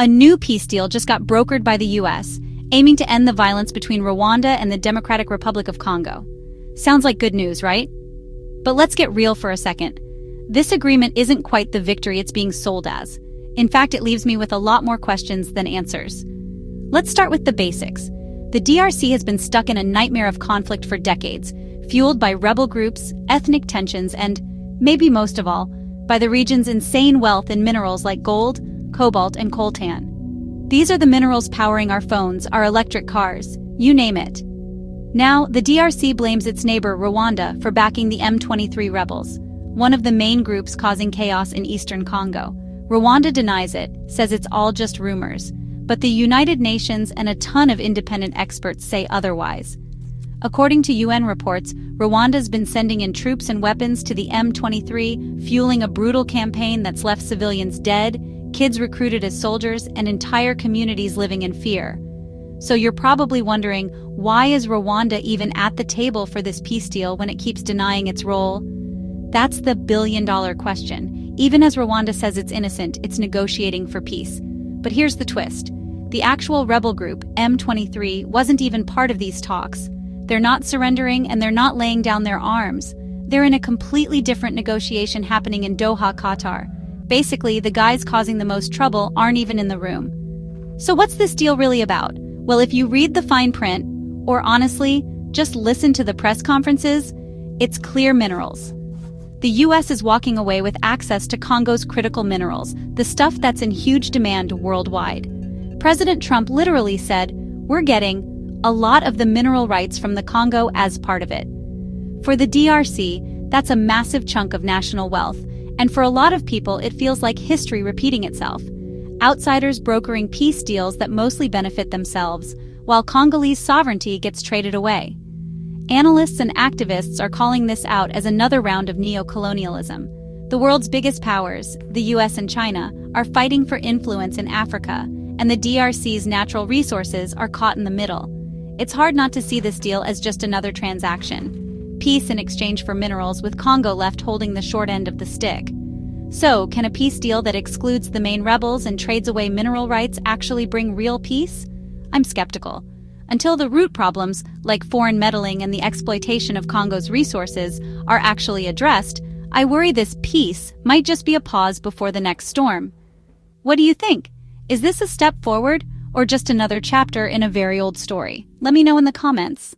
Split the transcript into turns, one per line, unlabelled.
A new peace deal just got brokered by the US, aiming to end the violence between Rwanda and the Democratic Republic of Congo. Sounds like good news, right? But let's get real for a second. This agreement isn't quite the victory it's being sold as. In fact, it leaves me with a lot more questions than answers. Let's start with the basics. The DRC has been stuck in a nightmare of conflict for decades, fueled by rebel groups, ethnic tensions, and, maybe most of all, by the region's insane wealth in minerals like gold, cobalt, and coltan. These are the minerals powering our phones, our electric cars, you name it. Now, the DRC blames its neighbor Rwanda for backing the M23 rebels, one of the main groups causing chaos in eastern Congo. Rwanda denies it, says it's all just rumors, but the United Nations and a ton of independent experts say otherwise. According to UN reports, Rwanda's been sending in troops and weapons to the M23, fueling a brutal campaign that's left civilians dead, kids recruited as soldiers, and entire communities living in fear. So you're probably wondering, why is Rwanda even at the table for this peace deal when it keeps denying its role? That's the billion-dollar question. Even as Rwanda says it's innocent, it's negotiating for peace. But here's the twist. The actual rebel group, M23, wasn't even part of these talks. They're not surrendering and they're not laying down their arms. They're in a completely different negotiation happening in Doha, Qatar. Basically, the guys causing the most trouble aren't even in the room. So what's this deal really about? Well, if you read the fine print, or honestly, just listen to the press conferences, it's clear minerals. The US is walking away with access to Congo's critical minerals, the stuff that's in huge demand worldwide. President Trump literally said, "We're getting a lot of the mineral rights from the Congo as part of it." For the DRC, that's a massive chunk of national wealth, and for a lot of people it feels like history repeating itself. Outsiders brokering peace deals that mostly benefit themselves, while Congolese sovereignty gets traded away. Analysts and activists are calling this out as another round of neo-colonialism. The world's biggest powers, the US and China, are fighting for influence in Africa, and the DRC's natural resources are caught in the middle. It's hard not to see this deal as just another transaction. Peace in exchange for minerals, with Congo left holding the short end of the stick. So, can a peace deal that excludes the main rebels and trades away mineral rights actually bring real peace? I'm skeptical. Until the root problems, like foreign meddling and the exploitation of Congo's resources, are actually addressed, I worry this peace might just be a pause before the next storm. What do you think? Is this a step forward, or just another chapter in a very old story? Let me know in the comments.